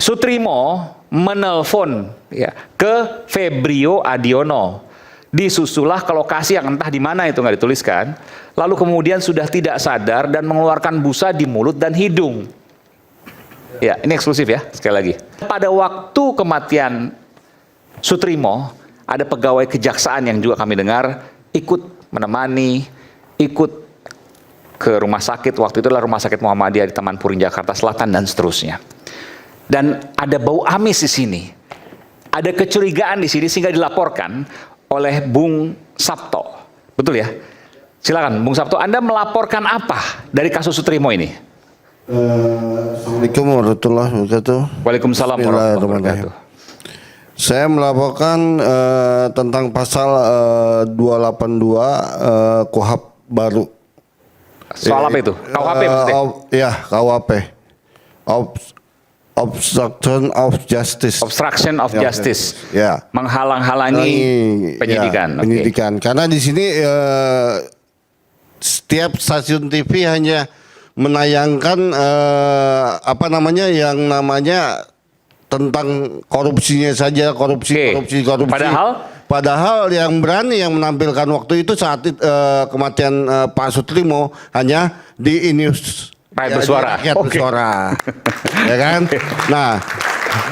Sutrimo menelpon ya, ke Febrio Adiono. Disusulah ke lokasi yang entah di mana itu nggak dituliskan. Lalu kemudian sudah tidak sadar dan mengeluarkan busa di mulut dan hidung. Ya, ini eksklusif ya, sekali lagi. Pada waktu kematian Sutrimo, ada pegawai kejaksaan yang juga kami dengar ikut menemani, ikut ke rumah sakit. Waktu itu adalah Rumah Sakit Muhammadiyah di Taman Puring, Jakarta Selatan dan seterusnya. Dan ada bau amis di sini. Ada kecurigaan di sini sehingga dilaporkan oleh Bung Sabto. Betul ya? Silakan Bung Sabto, Anda melaporkan apa dari kasus Sutrimo ini? Assalamualaikum warahmatullahi wabarakatuh. Waalaikumsalam warahmatullahi wabarakatuh. Saya melaporkan tentang pasal 282 KUHP baru. Soal apa itu? KUHP maksudnya? Ya, KUHP. Obstruction of Justice. Obstruction of Justice. Ya. Menghalang-halangi penyidikan. Ya, penyidikan. Karena di sini setiap stasiun TV hanya menayangkan apa namanya yang namanya tentang korupsinya saja, korupsi. Padahal yang berani yang menampilkan waktu itu saat kematian Pak Sutrimo hanya di Inews. Rakyat Bersuara. Rakyat Bersuara. Ya kan? Nah,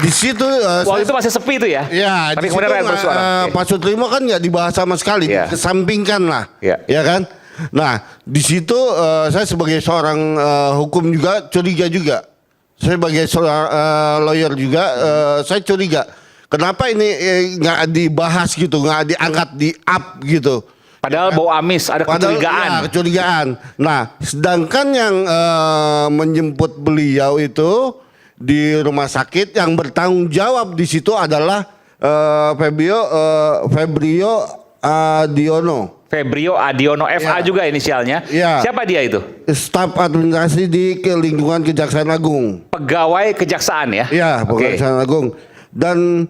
di situ waktu itu masih sepi itu ya. Ya, tapi di kemudian Rakyat Bersuara. Pak Sutrimo kan nggak dibahas sama sekali, dikesampingkan lah. Ya kan? Nah, di situ saya sebagai seorang hukum juga curiga juga. Saya sebagai seorang lawyer juga saya curiga. Kenapa ini nggak dibahas gitu, nggak diangkat di up gitu? Padahal bau amis, ada kecurigaan. Ya, kecurigaan. Nah, sedangkan yang menjemput beliau itu di rumah sakit yang bertanggung jawab di situ adalah Febrio Adiono. Febrio Adiono, FA juga inisialnya. Ya. Siapa dia itu? Staf administrasi di lingkungan Kejaksaan Agung. Pegawai kejaksaan ya? Iya, pegawai Kejaksaan Agung. Dan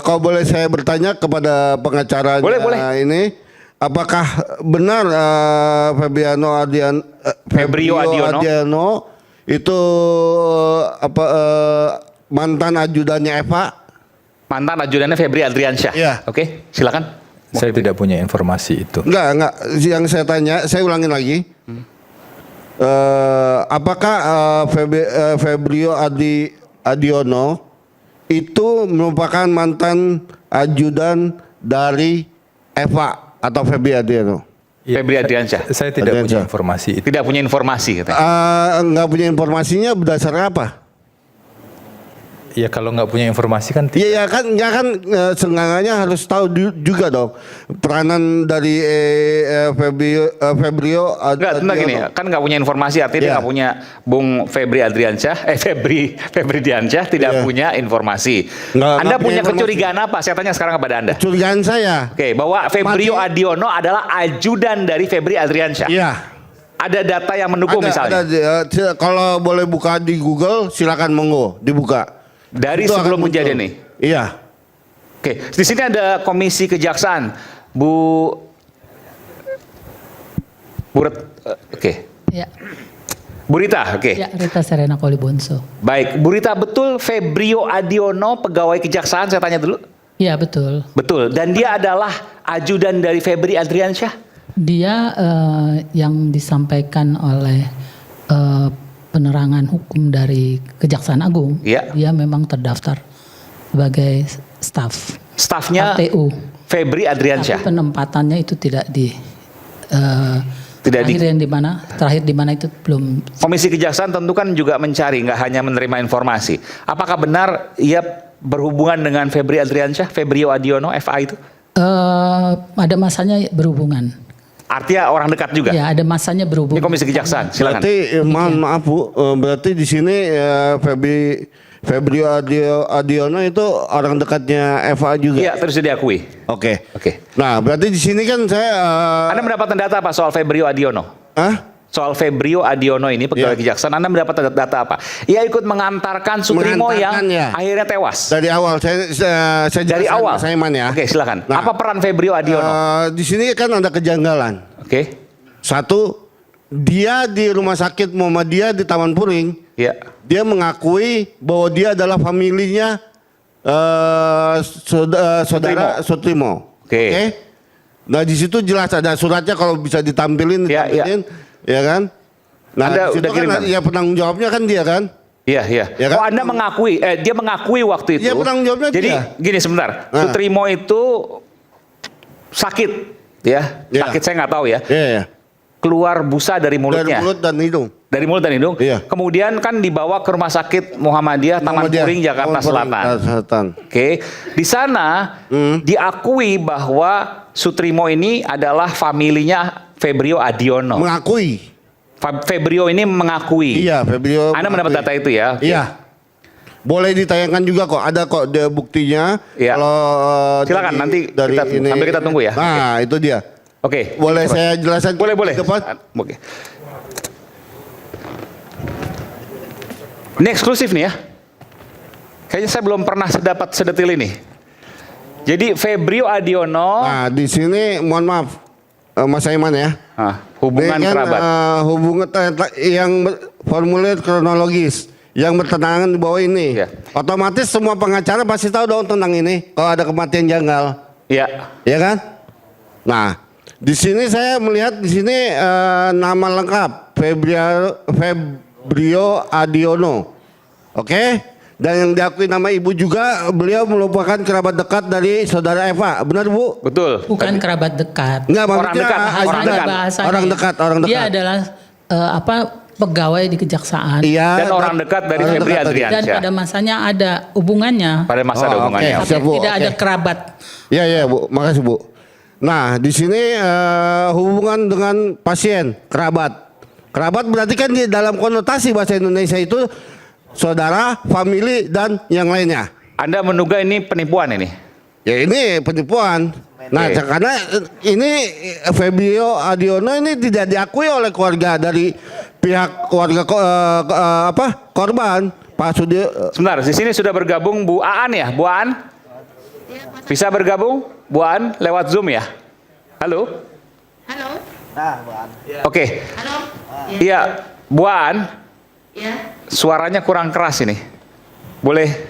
kalau boleh saya bertanya kepada pengacaranya ini. Apakah benar Febrio Adiono itu mantan ajudannya Eva? Mantan ajudannya Febri Adriansyah. Ya. Oke, silakan. Saya tidak punya informasi itu. Enggak. Yang saya tanya, saya ulangin lagi. Apakah Febrio Adiono itu merupakan mantan ajudan dari Eva? Atau Febri Adriano? Febri Adriansyah. Saya tidak punya informasi itu. Tidak punya informasi katanya. Nggak punya informasinya berdasarkan apa? Ya kalau nggak punya informasi kan Iya kan, nggak kan seenggaknya harus tahu juga dong peranan dari Febrio Enggak, tentang gini, kan nggak punya informasi artinya dia nggak punya Bung Febri Adriansyah, Febri Diansyah tidak punya informasi. Anda punya kecurigaan apa? Saya tanya sekarang kepada Anda. Kecurigaan saya. Oke, bahwa Febrio Adiono adalah ajudan dari Febri Adriansyah. Iya. Ada data yang mendukung misalnya. Kalau boleh buka di Google, silakan monggo dibuka. Dari itu sebelum kejadian nih. Iya. Oke, di sini ada Komisi Kejaksaan, Bu Ya. Bu Rita, oke. Ya, Rita Serena Kolibonso. Baik, Bu Rita, betul Febrio Adiono pegawai kejaksaan, saya tanya dulu. Iya, betul. Betul, dan dia adalah ajudan dari Febri Adriansyah? Dia yang disampaikan oleh penerangan hukum dari Kejaksaan Agung, dia memang terdaftar sebagai staf. Stafnya KPU. Febri Adriansyah. Tapi penempatannya itu tidak terakhir di mana itu belum. Komisi Kejaksaan tentu kan juga mencari, nggak hanya menerima informasi. Apakah benar ia berhubungan dengan Febri Adriansyah, Febrio Adiono, FA itu? Ada masanya berhubungan. Artinya orang dekat juga? Ya, ada masanya berhubungan. Ini Komisi Kejaksaan, silakan. Berarti maaf Bu, berarti di sini Febrio Adiono itu orang dekatnya Eva juga. Iya, terus diakui. Oke. Oke. Nah, berarti di sini kan saya Anda mendapatkan data apa soal Febrio Adiono? Soal Febrio Adiono ini pegawai kejaksaan, Anda mendapat data apa? Ia ikut mengantarkan Sutrimo yang akhirnya tewas. Dari awal saya dari awal. Saya ya. Oke, silakan. Apa peran Febrio Adiono? Di sini kan ada kejanggalan. Oke. Satu, dia di rumah sakit Muhammadiyah di Taman Puring Ya. Dia mengakui bahwa dia adalah familinya saudara Sutrimo. Oke. Nah di situ jelas ada suratnya kalau bisa ditampilin, Ya. ya kan? Nah Anda di situ udah kan kirim, ya penanggung jawabnya kan dia kan? Iya. Ya kan? Oh, Anda mengakui, dia mengakui waktu itu. Iya, penanggung jawabnya Jadi dia. gini sebentar, Nah. Sutrimo itu sakit, ya. Iya. Sakit saya nggak tahu ya. Iya. Keluar busa dari Dari mulutnya. mulut dan hidung. Dari mulut dan hidung. Iya. Kemudian kan dibawa ke Rumah Sakit Muhammadiyah Taman Puring Jakarta Selatan. Oke, di sana diakui bahwa Sutrimo ini adalah familinya Febrio Adiono. Mengakui. Febrio ini mengakui. Iya, Febrio. Anda mendapat data itu ya? Oke. Iya. Boleh ditayangkan juga kok, ada kok dia buktinya. Iya. Kalau Silakan, nanti sambil kita tunggu ya. Nah, itu dia. Oke. Boleh saya jelaskan? Boleh. Depan? Oke. Ini eksklusif nih ya. Kayaknya saya belum pernah sedetil ini. Jadi Febrio Adiono. Nah, di sini mohon maaf Mas Aiman ya. Hubungan Ini kan, kerabat. Hubungan yang formulir kronologis yang bertentangan di bawah ini. Iya. Otomatis semua pengacara pasti tahu dong tentang ini kalau ada kematian janggal. Iya. Ya kan? Nah, di sini saya melihat di sini nama lengkap Febrio Adiono. Oke? Dan yang diakui nama ibu juga, beliau merupakan kerabat dekat dari saudara Eva. Benar, Bu? Betul. Bukan kerabat dekat. Enggak, Orang maksudnya dekat, orang dekat. Bahasanya. Orang dekat. Dia adalah pegawai di kejaksaan. Iya. Dan orang dekat dari orang Febri dekat tadi. Adrian. Dan pada masanya ada hubungannya. Pada masa ada Oh, hubungannya. oke. Tapi Siap, Bu. tidak ada Oke. kerabat. Iya, Bu. Makasih, Bu. Nah, di sini hubungan dengan pasien, kerabat. Kerabat berarti kan di dalam konotasi bahasa Indonesia itu saudara, famili, dan yang lainnya. Anda menduga ini penipuan ini? Ya ini penipuan. Nah, Oke. karena ini Febrio Adiono ini tidak diakui oleh keluarga dari pihak keluarga korban, Pak Sudio. Sebentar, di sini sudah bergabung Bu Aan ya, Bu Aan? Bisa bergabung, Bu Aan lewat Zoom ya? Halo? Halo? Oke. Halo? Iya, Bu Aan, Ya? suaranya kurang keras ini. Boleh?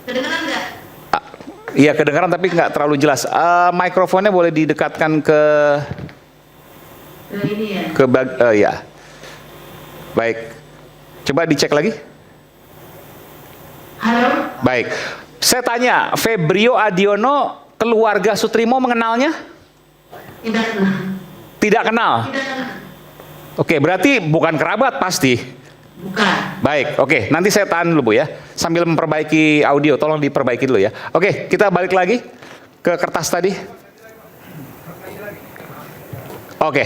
Kedengeran nggak? Iya kedengaran tapi nggak terlalu jelas. Mikrofonnya boleh didekatkan ke Ini ya? ya. Baik. Coba dicek lagi. Halo? Baik. Saya tanya, Febrio Adiono keluarga Sutrimo mengenalnya? Tidak kenal. Tidak kenal. Tidak kenal. Oke, berarti bukan kerabat pasti. Bukan. Baik, oke. Nanti saya tahan dulu Bu ya. Sambil memperbaiki audio, tolong diperbaiki dulu ya. Oke, kita balik lagi ke kertas tadi. Oke.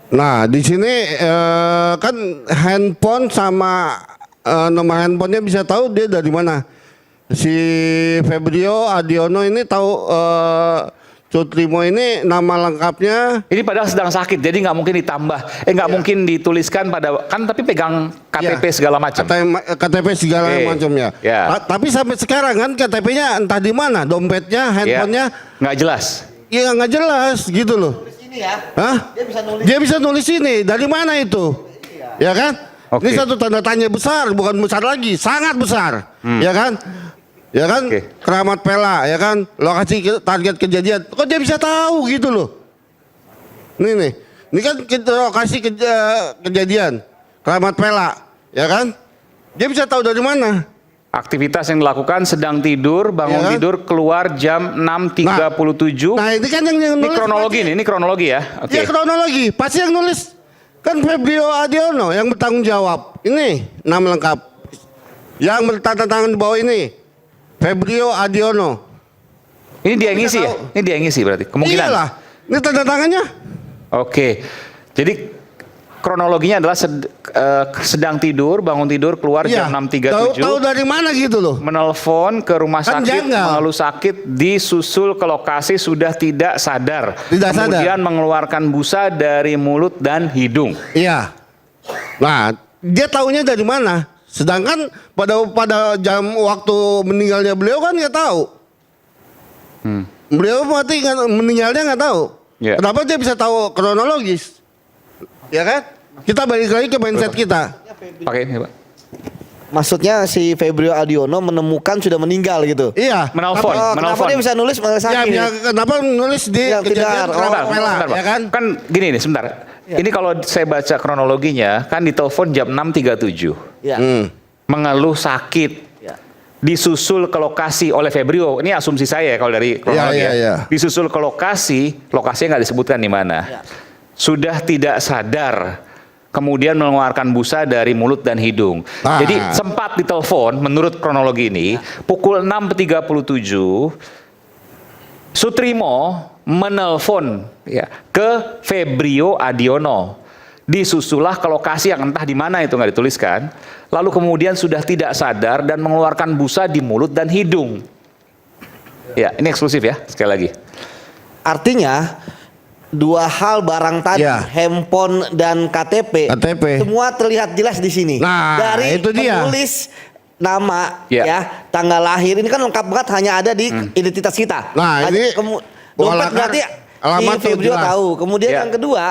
Nah, di sini kan handphone sama nomor handphonenya bisa tahu dia dari mana. Si Febrio Adiono ini tahu Sutrimo ini nama lengkapnya. Ini padahal sedang sakit, jadi nggak mungkin ditambah, nggak mungkin dituliskan pada kan, tapi pegang KTP Ya, segala macam. KTP segala Oke. macamnya. Ya. Tapi sampai sekarang kan KTP-nya entah di mana, dompetnya, handphonenya, Nggak jelas. ya nggak jelas gitu loh. Ini ya, Hah? Dia bisa nulis ini. Dari mana itu? Ya kan? Oke. Ini satu tanda tanya besar, bukan besar lagi, sangat besar. Ya kan? Ya kan? Oke. Keramat Pela, ya kan? Lokasi target kejadian. Kok dia bisa tahu gitu loh? Nih. Ini kan lokasi kejadian. Keramat Pela, ya kan? Dia bisa tahu dari mana? Aktivitas yang dilakukan sedang tidur, bangun Iya kan? tidur, keluar jam 6.37. Nah, ini kan yang ini nulis kronologi pasti- nih, ini kronologi ya. Oke. Ya kronologi, pasti yang nulis kan Febrio Adiono yang bertanggung jawab. Ini nama lengkap. Yang bertanda tangan di bawah ini Febrio Adiono. Ini dia yang ngisi ya? Ini dia yang ngisi berarti. Kemungkinan. Iyalah, ini tanda tangannya. Oke. Jadi kronologinya adalah sedang tidur, bangun tidur, keluar Iya. jam 6.37. Tahu dari mana gitu loh? Menelpon ke rumah Kan sakit, janggal. mengeluh sakit, disusul ke lokasi sudah tidak sadar. Tidak sadar. Kemudian mengeluarkan busa dari mulut dan hidung. Iya. Nah, dia taunya dari mana? Sedangkan pada jam waktu meninggalnya beliau kan nggak tahu. Beliau meninggalnya nggak tahu. Iya. Kenapa dia bisa tahu kronologis? Ya kan? Kita balik lagi ke mindset kita. Pakai ini, Pak. Maksudnya si Febrio Adiono menemukan sudah meninggal gitu. Iya. Menelpon, Kenapa menelpon. dia bisa nulis Ya, sakit? kenapa nulis di Yang kejadian tidak- Sebentar, Vela, sebentar, Pak. ya kan? Kan gini nih, sebentar. Ini kalau saya baca kronologinya, kan ditelepon jam 6.37. Ya. Mengeluh sakit. Ya. Disusul ke lokasi oleh Febrio. Ini asumsi saya kalau dari kronologi. Iya, iya. Disusul ke lokasinya nggak disebutkan di mana. Ya. Sudah tidak sadar. Kemudian mengeluarkan busa dari mulut dan hidung. Nah. Jadi sempat ditelepon menurut kronologi ini pukul 6.37 Sutrimo menelpon ya ke Febrio Adiono. Disusulah ke lokasi yang entah di mana itu nggak dituliskan. Lalu kemudian sudah tidak sadar dan mengeluarkan busa di mulut dan hidung. Ya, ini eksklusif ya, sekali lagi. Artinya dua hal barang tadi, Ya. handphone dan KTP, semua terlihat jelas di sini. Nah, dari itu dia. menulis nama, Ya. ya, tanggal lahir ini kan lengkap banget hanya ada di identitas kita. Nah, ini dompet walakan berarti alamat si Febrio jelas. tahu. Kemudian Ya. yang kedua,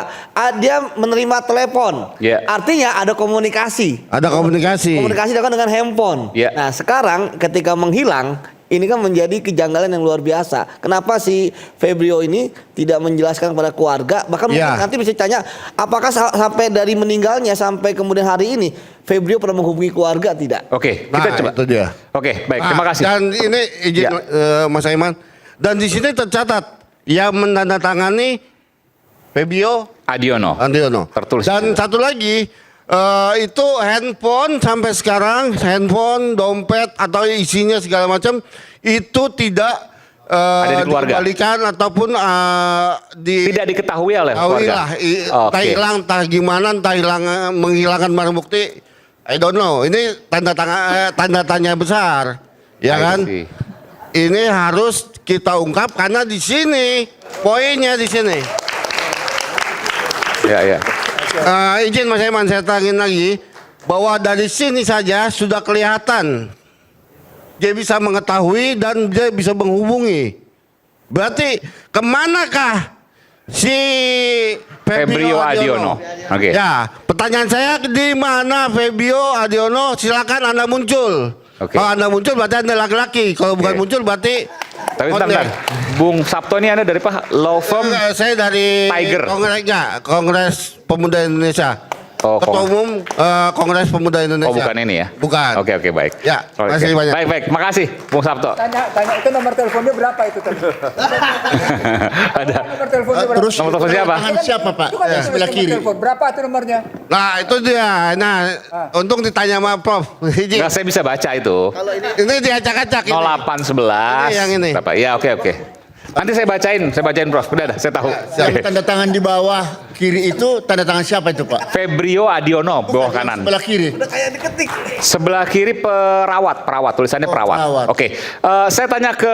dia menerima telepon. Ya. Artinya ada komunikasi. Ada komunikasi. Komunikasi dilakukan dengan handphone. Ya. Nah, sekarang ketika menghilang, ini kan menjadi kejanggalan yang luar biasa. Kenapa si Febrio ini tidak menjelaskan kepada keluarga? Bahkan Ya. mungkin nanti bisa ditanya, apakah sampai dari meninggalnya sampai kemudian hari ini Febrio pernah menghubungi keluarga tidak? Oke, kita Nah, coba. itu dia. Oke, baik. Nah, Terima kasih. Dan ini izin Ya. Mas Aiman. Dan di sini tercatat yang menandatangani Febrio Adiono. Andriono. Tertulis. Dan satu lagi itu handphone sampai sekarang, handphone, dompet atau isinya segala macam itu tidak Ada di keluarga. dikembalikan ataupun Tidak diketahui oleh tahuilah, keluarga. entah Oke. hilang, entah gimana, entah hilang, menghilangkan barang bukti. I don't know. Ini tanda tanya besar, ya I kan? see. Ini harus kita ungkap karena di sini poinnya di sini. Ya, ya. Izin Mas Aiman, saya tangin lagi bahwa dari sini saja sudah kelihatan dia bisa mengetahui dan dia bisa menghubungi. Berarti kemanakah si Febrio Adiono? Oke. Ya, pertanyaan saya di mana Febrio Adiono? Silakan Anda muncul. Oke. Kalau Anda muncul berarti Anda laki-laki. Kalau bukan Oke. muncul berarti Tapi bentar. Bung Sabto ini Anda dari Pak Law Firm. Saya dari Tiger. Kongres Pemuda Indonesia. Oh, Ketua Umum Kongres Pemuda Indonesia. Oh, bukan ini ya? Bukan. Oke, baik. Ya, Oke. makasih banyak. Baik, makasih Bung Sabto. Tanya itu nomor teleponnya berapa itu tadi? Ada. Nomor teleponnya berapa? Terus Nomor telepon siapa? tangan siapa Pak? Itu kan Ya, sebelah nomor kiri. telepon. Berapa itu nomornya? Nah, itu dia. Nah, untung ditanya sama Prof. Izin. Nggak, saya bisa baca itu. Ini diacak-acak ini. 0811. Ini yang ini. Berapa? Ya, oke. Nanti saya bacain Prof. Udah, saya tahu. Yang tanda tangan di bawah kiri itu tanda tangan siapa itu Pak? Febrio Adiono, bawah kanan. Sebelah kiri. Sebelah kiri perawat, tulisannya perawat. perawat. Oke, saya tanya ke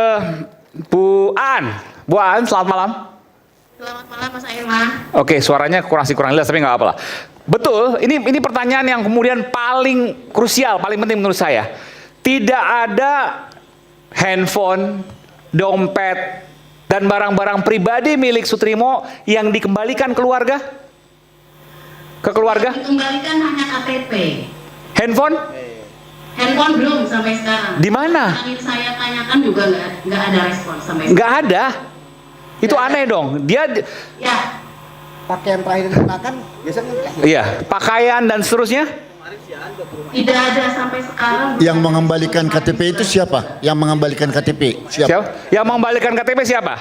Bu An. Bu An, selamat malam. Selamat malam Mas Aiman. Oke, suaranya kurang jelas tapi nggak apa-apa lah. Betul, ini pertanyaan yang kemudian paling krusial, paling penting menurut saya. Tidak ada handphone, dompet, dan barang-barang pribadi milik Sutrimo yang dikembalikan keluarga? Ke keluarga? Dikembalikan hanya KTP. Handphone? Handphone belum sampai sekarang. Di mana? Yang saya tanyakan juga nggak ada respon sampai sekarang. Nggak ada. Itu aneh dong. Dia, Ya, Pakaian terakhir dikenakan biasanya iya, pakaian dan seterusnya. tidak ada sampai sekarang. Yang mengembalikan KTP itu siapa? Yang mengembalikan KTP siapa? Siapa? Yang mengembalikan KTP siapa?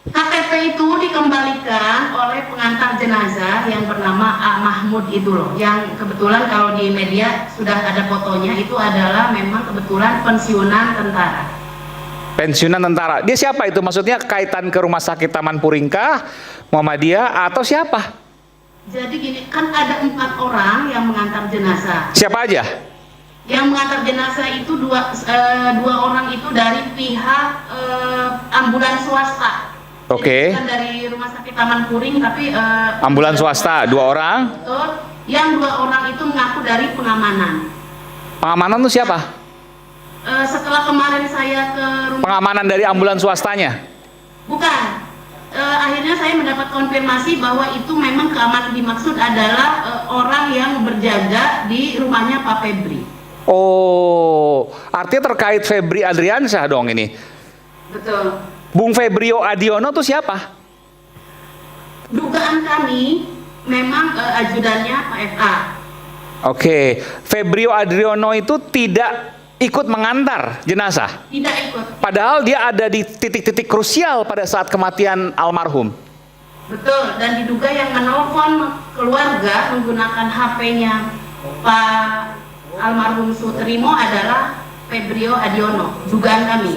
KTP itu dikembalikan oleh pengantar jenazah yang bernama A. Mahmud itu loh. Yang kebetulan kalau di media sudah ada fotonya, itu adalah memang kebetulan pensiunan tentara. Pensiunan tentara. Dia siapa itu? Maksudnya kaitan ke rumah sakit Taman Puringkah, Muhammadiyah atau siapa? Jadi gini, kan ada 4 orang yang mengantar jenazah. Siapa aja? Yang mengantar jenazah itu dua orang itu dari pihak ambulans swasta. Oke. Jadi bukan dari rumah sakit Taman Puring, tapi Ambulans swasta, 2 orang. Betul. Yang 2 orang itu mengaku dari pengamanan. Pengamanan itu siapa? Setelah kemarin saya ke rumah, Pengamanan dari ambulans swastanya. bukan. akhirnya saya mendapat konfirmasi bahwa itu memang keamanan dimaksud adalah orang yang berjaga di rumahnya Pak Febri. Oh, artinya terkait Febri Adriansyah dong ini. Betul. Bung Febrio Adiono tuh siapa? Dugaan kami memang ajudannya Pak FA. Oke, Febrio Adriono itu tidak ikut mengantar jenazah. Tidak ikut. Padahal dia ada di titik-titik krusial pada saat kematian almarhum. Betul, dan diduga yang menelpon keluarga menggunakan HP-nya Pak almarhum Sutrimo adalah Febrio Adiono, dugaan kami.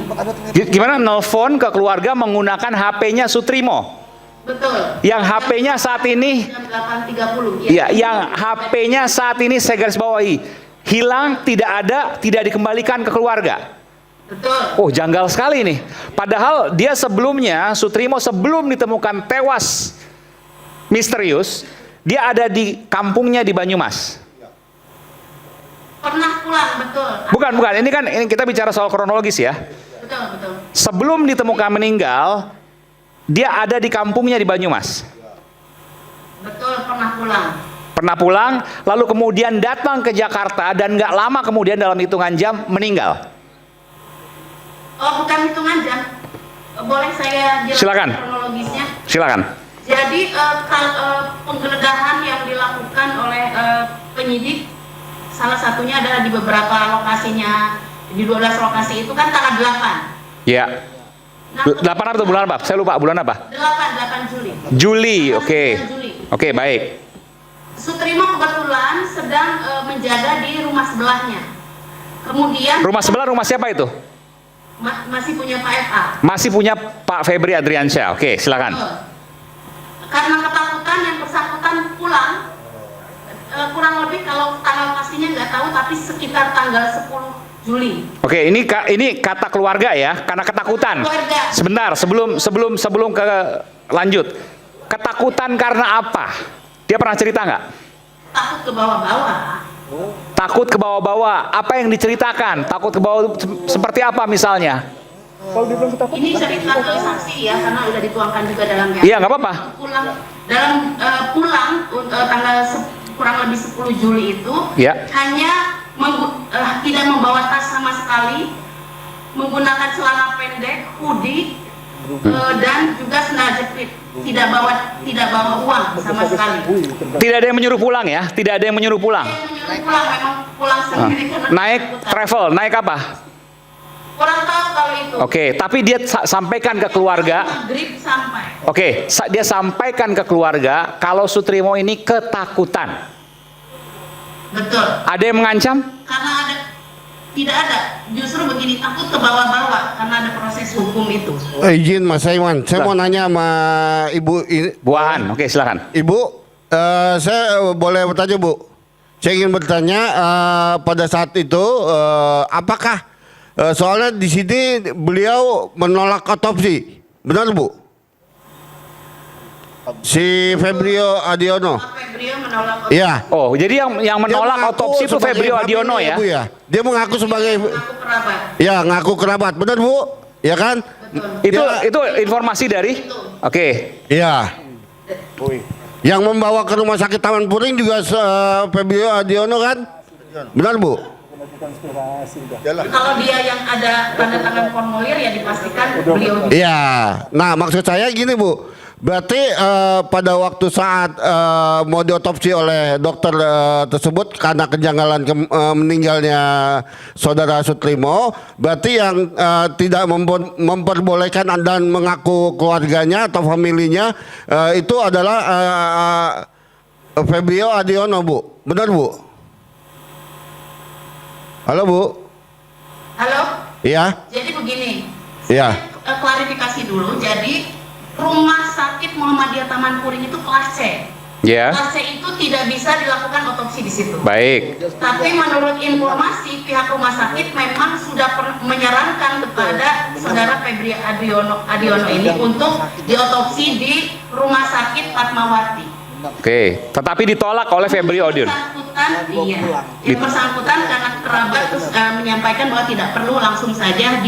Gimana nelfon ke keluarga menggunakan HP-nya Sutrimo? Betul. Yang HP-nya saat ini, Jam 8.30. ya, yang HP-nya saat ini saya garis bawahi, hilang, tidak ada, tidak dikembalikan ke keluarga. Betul. Oh, janggal sekali nih. Padahal dia sebelumnya, Sutrimo sebelum ditemukan tewas misterius, dia ada di kampungnya di Banyumas. Pernah pulang, betul. Bukan. Ini kita bicara soal kronologis ya. Betul, betul. Sebelum ditemukan meninggal, dia ada di kampungnya di Banyumas. Betul, pernah pulang. Pernah pulang, lalu kemudian datang ke Jakarta dan nggak lama kemudian dalam hitungan jam meninggal. Oh, bukan hitungan jam. Boleh saya jelaskan Silakan. kronologisnya? Silakan. Jadi penggeledahan yang dilakukan oleh penyidik, salah satunya adalah di beberapa lokasinya, di 12 lokasi itu kan tanggal 8. Ya. Nah, 8 apa tuh, bulan apa? Saya lupa bulan apa? 8 Juli. Juli, oke. 9 Juli. Oke, baik. Sutrimo kebetulan sedang menjaga di rumah sebelahnya. Kemudian Rumah sebelah rumah siapa itu? masih punya Pak FA. Masih punya Pak Febri Adriansyah. Oke, silakan. Betul. Karena ketakutan yang bersangkutan pulang, kurang lebih kalau tanggal pastinya nggak tahu, tapi sekitar tanggal 10 Juli. Oke, ini kata keluarga ya, karena ketakutan. Keluarga. Sebentar, sebelum ke lanjut. Ketakutan karena apa? Dia pernah cerita nggak? Takut ke bawah-bawah. Takut ke bawah-bawah. Apa yang diceritakan? Takut ke bawah seperti apa misalnya? Ini cerita ke saksi ya, karena udah dituangkan juga dalam Iya, nggak apa-apa. Pulang tanggal kurang lebih 10 Juli itu Ya. hanya tidak membawa tas sama sekali, menggunakan celana pendek, hoodie, dan juga sandal jepit. Tidak bawa uang sama sekali. Tidak ada yang menyuruh pulang ya? Tidak ada yang menyuruh pulang. Dia menyuruh pulang, memang pulang sendiri karena Naik ketakutan. travel, naik apa? Kurang tahu kalau itu. Oke, tapi dia sampaikan ke keluarga. Maghrib sampai. Oke, dia sampaikan ke keluarga kalau Sutrimo ini ketakutan. Betul. Ada yang mengancam? Karena tidak ada. Justru begini, takut ke bawah-bawah karena ada proses hukum itu. Izin Mas Saiman, saya mau nanya sama Ibu ini. Buahan, oke silakan. Ibu, saya boleh bertanya Bu? Saya ingin bertanya pada saat itu apakah soalnya di sini beliau menolak otopsi, benar Bu? Si Febrio Adiono. Pak Febrio menolak Iya. Oh, jadi yang menolak Dia mengaku otopsi itu sebagai Febrio Adiono family, ya? Bu, ya? Dia mengaku sebagai mengaku kerabat. ya ngaku kerabat, benar Bu? Ya kan? Itu informasi dari? Oke. Iya. Yang membawa ke rumah sakit Taman Puring juga Febrio Adiono kan? Benar Bu? Kalau dia yang ada tanda tangan formulir ya dipastikan beliau juga. Iya. Nah, maksud saya gini Bu. Berarti pada waktu saat mau diotopsi oleh dokter tersebut karena kejanggalan meninggalnya saudara Sutrimo, berarti yang tidak memperbolehkan dan mengaku keluarganya atau familinya itu adalah Febrio Adiono Bu. Benar Bu? Halo Bu? Halo? Iya. Jadi begini. Iya. Saya klarifikasi dulu. Jadi Rumah Sakit Muhammadiyah Taman Puring itu kelas C. Ya. Kelas C itu tidak bisa dilakukan otopsi di situ. Baik. Tapi menurut informasi pihak rumah sakit memang sudah menyarankan kepada saudara Febri Adiono ini untuk diotopsi di Rumah Sakit Fatmawati. Oke, tetapi ditolak oleh Febrio Adiono. Yang bersangkutan karena kerabat terus menyampaikan bahwa tidak perlu langsung saja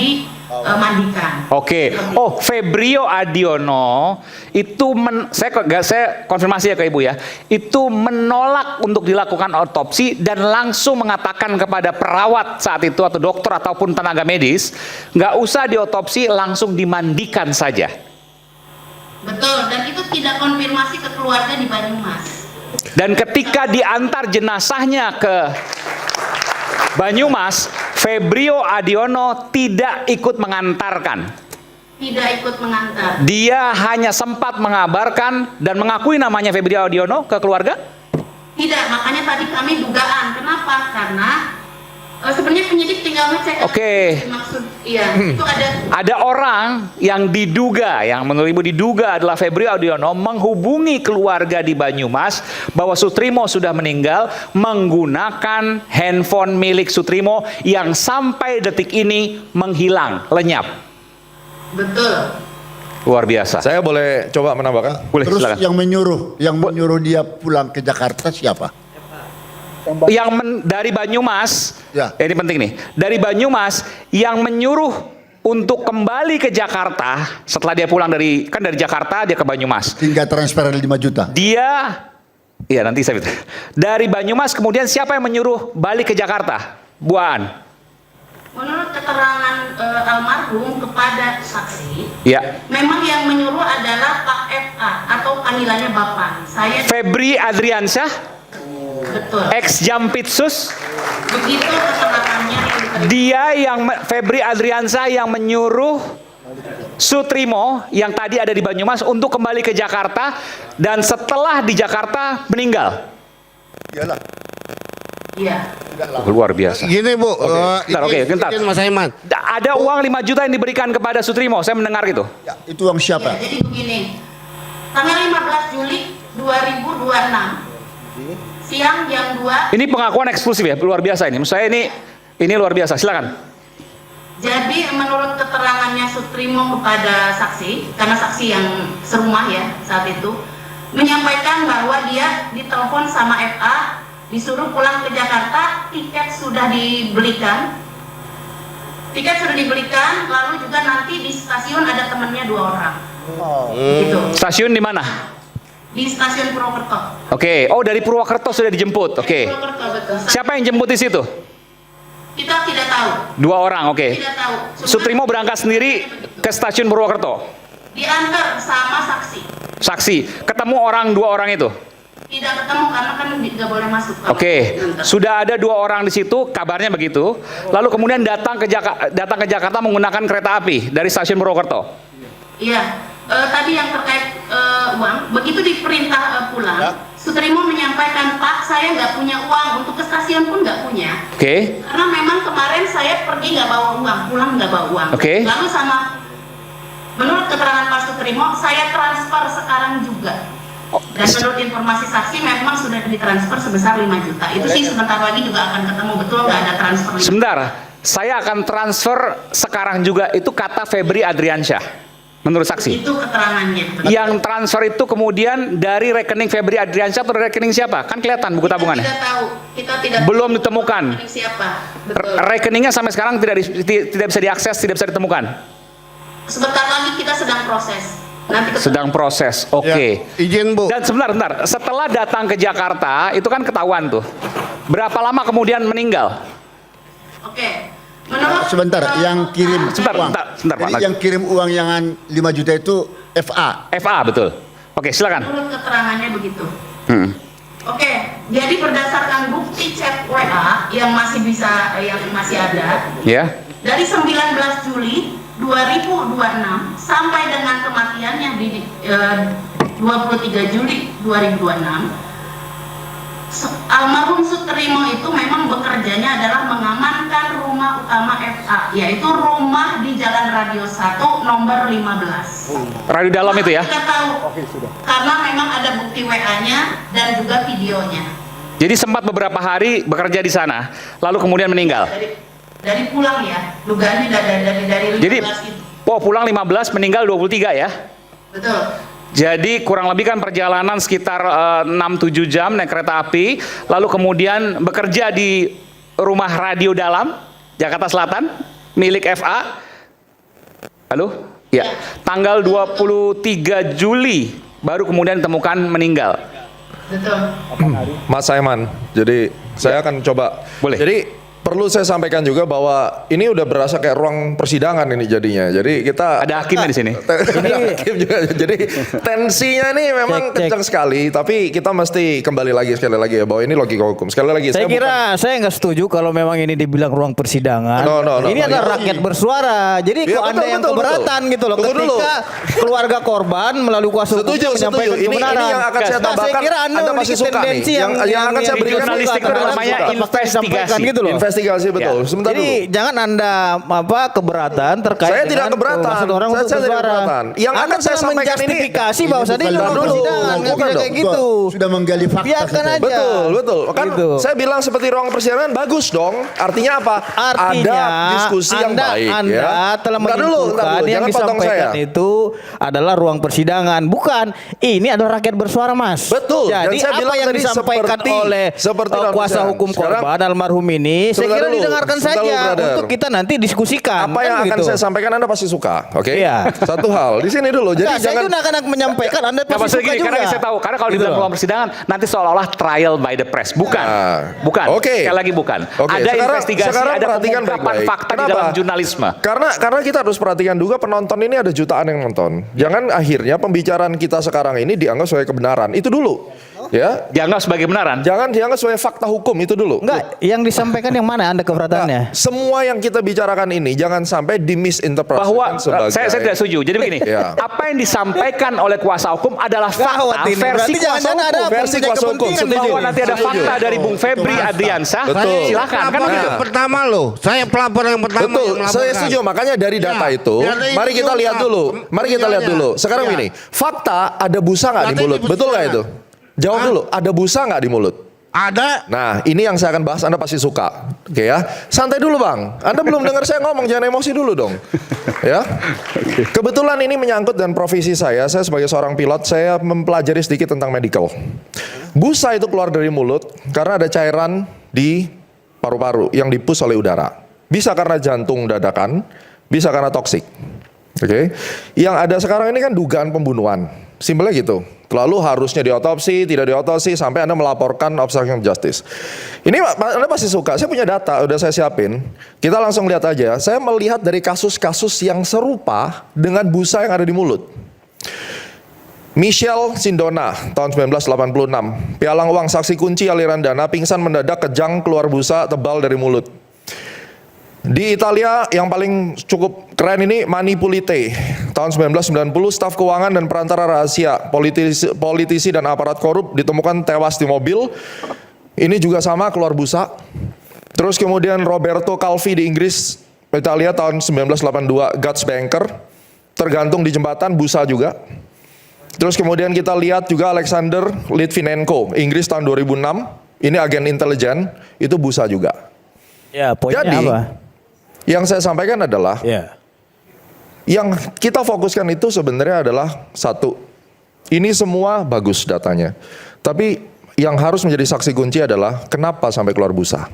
mandikan. Oke. Oh, Febrio Adiono itu saya konfirmasi ya ke Ibu ya. Itu menolak untuk dilakukan otopsi dan langsung mengatakan kepada perawat saat itu atau dokter ataupun tenaga medis, nggak usah diotopsi, langsung dimandikan saja. Betul, dan itu tidak konfirmasi ke keluarga di Banyumas. Dan ketika diantar jenazahnya ke Banyumas, Febrio Adiono tidak ikut mengantarkan. Tidak ikut mengantar. Dia hanya sempat mengabarkan dan mengakui namanya Febrio Adiono ke keluarga? Tidak, makanya tadi kami dugaan. Kenapa? Karena sebenarnya penyidik tinggal ngecek. Oke. Maksud, iya, itu Ada orang yang diduga, yang menurut Ibu diduga adalah Febrio Adiono menghubungi keluarga di Banyumas bahwa Sutrimo sudah meninggal menggunakan handphone milik Sutrimo yang sampai detik ini menghilang, lenyap. betul. Luar biasa. Saya boleh coba menambahkan? Boleh, Terus silakan. yang menyuruh dia pulang ke Jakarta siapa? Dari Banyumas, Ya. ini penting nih, dari Banyumas yang menyuruh untuk kembali ke Jakarta setelah dia pulang dari Jakarta dia ke Banyumas. Hingga transfer 5 juta. Iya nanti saya dari Banyumas kemudian siapa yang menyuruh balik ke Jakarta? Bu Aan. Menurut keterangan almarhum kepada saksi, Ya. memang yang menyuruh adalah Pak FA atau panggilannya Bapak. Saya Febri Adriansyah, betul. ex Jampitsus. Begitu keterangannya yang diterima. Febri Adriansyah yang menyuruh Sutrimo yang tadi ada di Banyumas untuk kembali ke Jakarta dan setelah di Jakarta meninggal. Iyalah. Iya. Luar biasa. Gini Bu, Bentar. Mas Aiman. Ada uang 5 juta yang diberikan kepada Sutrimo, saya mendengar gitu. Ya, itu uang siapa? Ya, jadi begini. Tanggal 15 Juli 2026 siang jam 2. Ini pengakuan eksklusif ya, luar biasa ini. Menurut saya ini luar biasa. Silakan. Jadi menurut keterangannya Sutrimo kepada saksi, karena saksi yang serumah ya saat itu, menyampaikan bahwa dia ditelepon sama FA, disuruh pulang ke Jakarta, tiket sudah dibelikan. Lalu juga nanti di stasiun ada temannya 2 orang. Gitu. Stasiun di mana? Di stasiun Purwokerto. Oke. Oh, dari Purwokerto sudah dijemput. Oke. Purwokerto, betul. Siapa yang jemput di situ? Kita tidak tahu. 2 orang, oke. Tidak tahu. Sutrimo berangkat sendiri ke stasiun Purwokerto. Diantar sama saksi. Saksi, ketemu 2 orang itu. Tidak ketemu karena kan nggak boleh masuk. Oke, sudah ada 2 orang di situ, kabarnya begitu. Lalu kemudian datang ke Jakarta menggunakan kereta api dari stasiun Purwokerto. Iya. Tadi yang terkait uang, begitu diperintah pulang, Sutrimo menyampaikan, Pak, saya nggak punya uang, untuk ke stasiun pun nggak punya. Oke. Karena memang kemarin saya pergi nggak bawa uang, pulang nggak bawa uang. Oke. Lalu menurut keterangan Pak Sutrimo, saya transfer sekarang juga. Dan menurut informasi saksi memang sudah ditransfer sebesar 5 juta. Itu sih sebentar lagi juga akan ketemu, betul nggak ada transfer 5 juta. Sebentar, saya akan transfer sekarang juga, itu kata Febri Adriansyah, menurut saksi. Itu keterangannya. Yang transfer itu kemudian dari rekening Febri Adriansyah atau dari rekening siapa? Kan kelihatan buku tabungannya. Kita tidak tahu. Kita tidak Belum tahu ditemukan. rekening siapa. Betul. Rekeningnya sampai sekarang tidak bisa diakses, tidak bisa ditemukan. Sebentar lagi kita sedang proses. Nanti ketemu. Sedang proses. Oke. Ya, izin Bu. Dan sebentar. Setelah datang ke Jakarta, itu kan ketahuan tuh. Berapa lama kemudian meninggal? Oke. Menurut Sebentar, yang kirim Sebentar, uang. sebentar, Pak. Jadi yang kirim uang yang 5 juta itu FA. FA, betul. Oke, silakan. menurut keterangannya begitu. Hmm. Oke, jadi berdasarkan bukti chat WA yang masih ada Ya. dari 19 Juli 2026 sampai dengan kematiannya di 23 Juli 2026, almarhum Sutrimo itu memang bekerjanya adalah mengamankan rumah utama FA, yaitu rumah di Jalan Radio 1 nomor 15. Radio dalam itu ya. Kita tahu karena memang ada bukti WA-nya dan juga videonya. Jadi sempat beberapa hari bekerja di sana, lalu kemudian meninggal. Dari pulang ya, dugaannya dari 15 Jadi, itu. pulang 15, meninggal 23 ya. Betul. Jadi kurang lebih kan perjalanan sekitar 6-7 jam naik kereta api, lalu kemudian bekerja di rumah radio dalam Jakarta Selatan milik FA, Halo? Ya. Tanggal 23 Juli baru kemudian ditemukan meninggal. Betul. Mas Saiman, jadi saya akan coba. Boleh. Jadi perlu saya sampaikan juga bahwa ini udah berasa kayak ruang persidangan ini jadinya. Jadi kita Ada hakimnya di sini. Ada hakim juga. Jadi tensinya ini memang kencang sekali. Tapi kita mesti kembali lagi sekali lagi ya bahwa ini logika hukum. Sekali lagi Saya kira saya nggak setuju kalau memang ini dibilang ruang persidangan. No, Ini adalah rakyat bersuara. Jadi Iya, kok Anda yang keberatan gitu loh. Tunggu dulu. Ketika keluarga korban melalui kuasa hukum menyampaikan Ini kebenaran. yang akan saya Nah, tambahkan. saya kira Anda pasti memiliki suka nih. tendensi Yang akan saya berikan jurnalistik itu namanya investigasi. gitu loh. Investigasi betul. Ya. Sebentar Jadi dulu. jangan Anda keberatan terkait Saya tidak dengan keberatan. maksud orang Saya untuk tidak bersuara. keberatan. Yang Anda akan saya telah sampaikan ini- menjustifikasi bahwa tadi bukan ruang dulu. persidangan, nggak Bukan bisa kayak dong. gitu. Sudah menggali fakta. Biarkan saja. aja. Betul. Kan Gitu. saya bilang seperti ruang persidangan bagus dong. Artinya apa? Artinya ada diskusi yang baik Anda ya. telah Bentar dulu, menyimpulkan yang jangan potong disampaikan saya. itu adalah ruang persidangan. Bukan, ini adalah rakyat bersuara, Mas. Betul. Jadi Dan saya apa bilang yang tadi disampaikan oleh seperti dalam kuasa persidangan. hukum Sekarang- korban almarhum ini, saya Sebentar kira dulu, didengarkan sebentar saja dulu, brother. untuk kita nanti diskusikan. Apa yang kan akan gitu. saya sampaikan Anda pasti suka, oke? Iya. Satu hal di sini dulu. Jadi Nggak, saya jangan itu akan menyampaikan Anda Nggak, pasti maksudnya suka gini, juga. karena saya tahu, karena kalau di Gitu dalam loh. ruang persidangan nanti seolah-olah trial by the press, bukan, bukan. Oke. Sekali lagi bukan. Oke, Ada sekarang- investigasi, sekarang ada perhatikan pengungkapan baik-baik. fakta di Kenapa? dalam jurnalisme. Karena kita harus perhatikan juga penonton ini ada jutaan yang nonton. Jangan akhirnya pembicaraan kita sekarang ini dianggap sebagai kebenaran. Itu dulu. Ya. Dianggap sebagai benaran. Jangan dianggap sebagai fakta hukum itu dulu. Enggak, yang disampaikan yang mana Anda keberatannya? Nah, semua yang kita bicarakan ini jangan sampai dimisinterpretasikan Bahwa sebagai saya tidak setuju. Jadi begini, Ya. apa yang disampaikan oleh kuasa hukum adalah fakta Gawat ini. versi Berarti kuasa jangan-jangan hukum. ada Versi punya kuasa hukum, kepentingan setuju. Bahwa nanti ada Setuju. fakta dari Bung Febri Adriansah, Betul. silakan kan Pelapor gitu. yang pertama loh. Saya pelapor yang pertama Betul, yang melaporkan. saya setuju. Makanya dari data Ya, itu, dari mari itu kita lihat diungkap dulu. Mari kita lihat dulu. Sekarang Ya. gini, fakta ada busa nggak di Berarti mulut? di Betul nggak itu? persidangan. Jawab dulu. Ada busa nggak di mulut? Ada. Nah, ini yang saya akan bahas. Anda pasti suka, oke ya? Santai dulu bang. Anda belum dengar saya ngomong, jangan emosi dulu dong, ya. Kebetulan ini menyangkut dengan profesi saya. Saya sebagai seorang pilot, saya mempelajari sedikit tentang medical. Busa itu keluar dari mulut karena ada cairan di paru-paru yang dipus oleh udara. Bisa karena jantung dadakan, bisa karena toksik. Oke. Yang ada sekarang ini kan dugaan pembunuhan. Simpelnya gitu. Lalu harusnya diotopsi, tidak diotopsi sampai Anda melaporkan obstruction of justice. Ini Anda pasti suka. Saya punya data, udah saya siapin. Kita langsung lihat aja. Saya melihat dari kasus-kasus yang serupa dengan busa yang ada di mulut. Michelle Sindona tahun 1986, pialang uang saksi kunci aliran dana, pingsan mendadak kejang keluar busa tebal dari mulut. Di Italia yang paling cukup keren ini Mani Pulite tahun 1990, staf keuangan dan perantara rahasia, politisi dan aparat korup ditemukan tewas di mobil. Ini juga sama keluar busa. Terus kemudian Roberto Calvi di Inggris, Italia tahun 1982, Guts Banker tergantung di jembatan, busa juga. Terus kemudian kita lihat juga Alexander Litvinenko, Inggris tahun 2006, ini agen intelijen, itu busa juga. Ya, poinnya Jadi, apa? yang saya sampaikan adalah, Ya. yang kita fokuskan itu sebenarnya adalah satu, ini semua bagus datanya. Tapi yang harus menjadi saksi kunci adalah kenapa sampai keluar busa.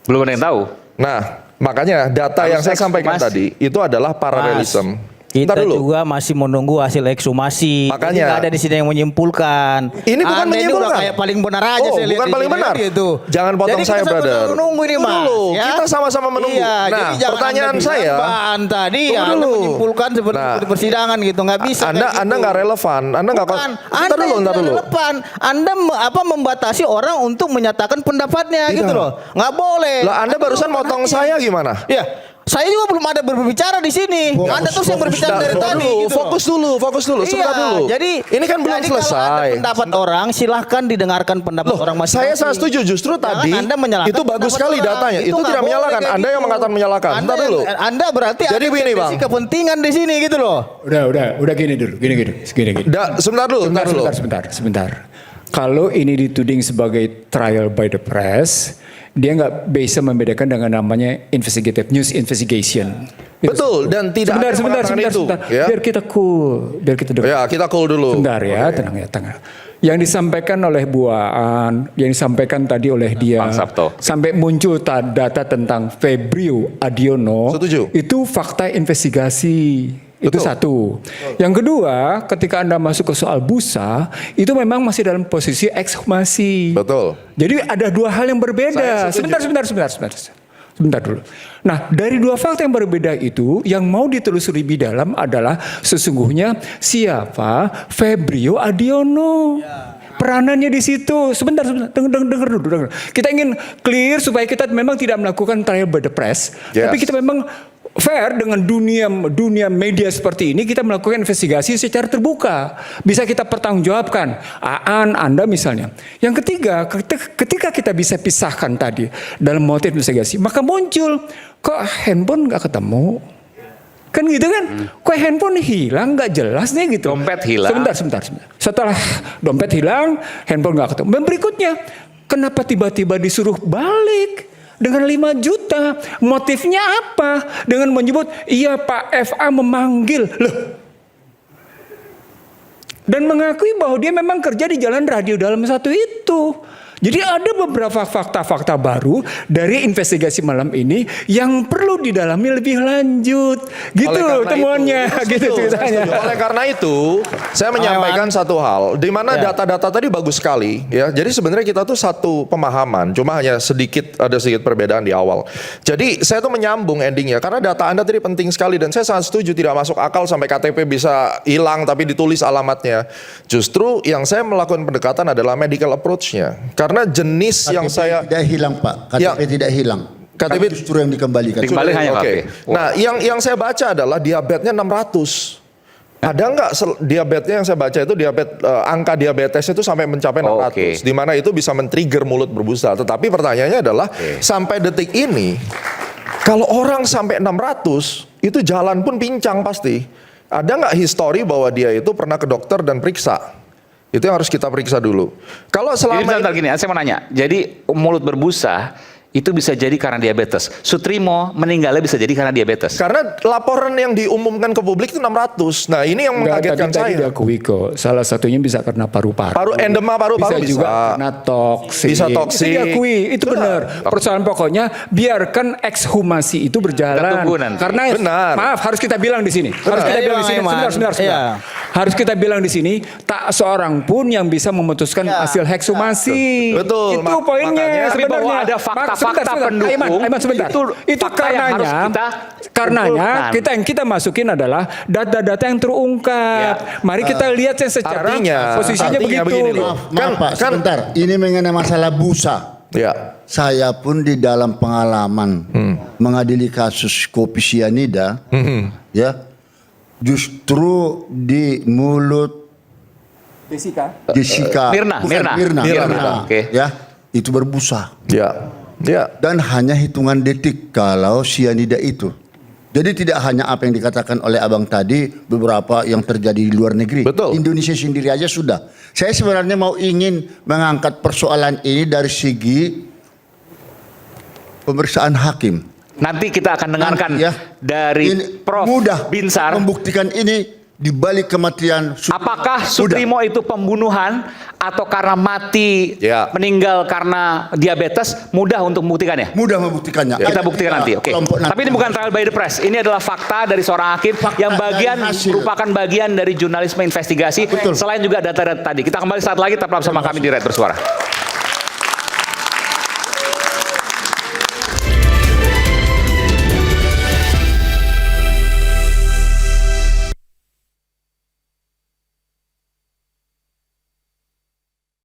Belum ada yang tahu. Nah, makanya data Harus yang saya sampaikan ekshumasi. tadi itu adalah paralelism. Kita Ntar dulu. juga masih menunggu hasil ekshumasi. Makanya. Ini nggak ada di sini yang menyimpulkan. Ini bukan Anda menyimpulkan. udah kayak paling benar aja Oh, saya lihat bukan di paling sini, benar. Gitu. Jangan potong Jadi saya, kita brother. sama-sama menunggu ini, Tunggu Mas. dulu. Ya? Kita sama-sama menunggu. Iya, Nah, jadi jangan pertanyaan Anda bilang, saya- Bang, tadi Tunggu ya, Anda dulu. menyimpulkan seperti Nah. persidangan gitu. Nggak bisa. Anda kayak gitu. Anda nggak relevan. Anda nggak. Bukan, Ntar Anda dulu, yang ntar tidak dulu. relevan. Anda membatasi orang untuk menyatakan pendapatnya Tidak. gitu loh. Nggak boleh. Lah Anda barusan motong saya gimana? Ya, saya juga belum ada berbicara di sini. Anda terus yang berbicara dari Ntar tadi. dulu, gitu loh. fokus dulu, sebentar dulu. Jadi ini kan belum jadi kalau selesai. ada pendapat orang, silahkan didengarkan pendapat Loh, orang saya masing-masing. setuju justru Jangan tadi Anda menyalahkan itu bagus pendapat sekali orang. datanya. Itu nggak tidak boleh menyalahkan. kayak Anda yang gitu. mengatakan menyalahkan. Anda Ntar dulu. Anda berarti Jadi ada begini, Bang. intervensi kepentingan di sini gitu loh. Udah gini dulu, gini. Sebentar dulu, ntar dulu. Sebentar. Kalau ini dituding sebagai trial by the press, dia nggak bisa membedakan dengan namanya investigative news investigation. Betul, dan tidak ada sebentar, mengatakan itu, ya. Biar kita cool, biar kita dengar. Ya, kita call dulu. Sebentar ya, tenang ya, tenang. Yang disampaikan oleh Bu Aan, yang disampaikan tadi oleh dia, Bang Sabto. sampai muncul data tentang Febrio Adiono, Setuju. itu fakta investigasi. Itu satu. Yang kedua, ketika Anda masuk ke soal busa, itu memang masih dalam posisi ekshumasi. Betul. Jadi ada dua hal yang berbeda. Sebentar dulu. Nah, dari dua fakta yang berbeda itu, yang mau ditelusuri lebih dalam adalah sesungguhnya siapa Febrio Adiono. Peranannya di situ. Sebentar, dengar dulu. Kita ingin clear supaya kita memang tidak melakukan trial by the press, tapi kita memang fair dengan dunia media seperti ini. Kita melakukan investigasi secara terbuka, bisa kita pertanggungjawabkan. Anda misalnya. Yang ketiga, ketika kita bisa pisahkan tadi dalam motif investigasi, maka muncul kok handphone nggak ketemu, kan gitu kan? Kok handphone hilang nggak jelas nih gitu. Dompet hilang. Sebentar. Setelah dompet hilang, handphone nggak ketemu. Dan berikutnya, kenapa tiba-tiba disuruh balik dengan 5 juta? Motifnya apa? Dengan menyebut, iya Pak FA memanggil. Loh. Dan mengakui bahwa dia memang kerja di Jalan Radio Dalam 1 itu. Jadi ada beberapa fakta-fakta baru dari investigasi malam ini yang perlu didalami lebih lanjut. Gitu temuannya, gitu ceritanya. Oleh karena itu, saya menyampaikan satu hal, di mana data-data tadi bagus sekali, ya. Jadi sebenarnya kita tuh satu pemahaman, cuma hanya ada sedikit perbedaan di awal. Jadi saya tuh menyambung endingnya, karena data Anda tadi penting sekali dan saya sangat setuju, tidak masuk akal sampai KTP bisa hilang tapi ditulis alamatnya. Justru yang saya melakukan pendekatan adalah medical approach-nya. Karena jenis KTP yang saya tidak hilang Pak, KTP tidak hilang. KTP justru yang dikembalikan. Dikembalikan hanya KTP. Nah, yang saya baca adalah diabetesnya 600. Ada nggak diabetesnya yang saya baca itu angka diabetesnya itu sampai mencapai 600, di mana itu bisa men-trigger mulut berbusa. Tetapi pertanyaannya adalah sampai detik ini, kalau orang sampai 600 itu jalan pun pincang pasti. Ada nggak histori bahwa dia itu pernah ke dokter dan periksa? Itu yang harus kita periksa dulu. Kalau selama jadi gini, saya mau nanya. Jadi mulut berbusa itu bisa jadi karena diabetes. Sutrimo meninggalnya bisa jadi karena diabetes. Karena laporan yang diumumkan ke publik itu 600. Nah, ini yang mengagetkan saya. Tadi diakui kok. Salah satunya bisa karena paru-paru. Endema paru-paru bisa juga karena toksik. Bisa toksik. Itu diakui, itu benar. Persoalan pokoknya biarkan ekshumasi itu berjalan. Karena maaf, harus kita bilang di sini. Harus kita bilang di sini. Sebentar. Harus kita bilang di sini, tak seorang pun yang bisa memutuskan hasil ekshumasi. Betul. Itu poinnya. Tapi bahwa ada fakta pendukung sebentar. Itu karenanya kita masukin adalah data-data yang terungkap. Mari kita lihat secara posisinya begitu. Maaf Pak, sebentar. Ini mengenai masalah busa. Ya. Saya pun di dalam pengalaman mengadili kasus kopi sianida, ya, justru di mulut Jessica, Mirna. Ya, itu berbusa. Ya. Dan hanya hitungan detik kalau sianida itu. Jadi tidak hanya apa yang dikatakan oleh abang tadi, beberapa yang terjadi di luar negeri. Betul. Indonesia sendiri aja sudah. Saya sebenarnya ingin mengangkat persoalan ini dari segi pemeriksaan hakim. Nanti kita akan dengarkan dari Prof. Binsar membuktikan ini di balik kematian Sutrimo. Apakah Sutrimo itu pembunuhan atau karena mati meninggal karena diabetes? Mudah untuk membuktikannya. Mudah membuktikannya. Kita buktikan nanti. Oke. Tapi ini bukan trial by the press. Ini adalah fakta dari seorang hakim yang merupakan bagian dari jurnalisme investigasi. Selain juga data-data tadi. Kita kembali saat lagi tetap bersama kami di Rakyat Bersuara.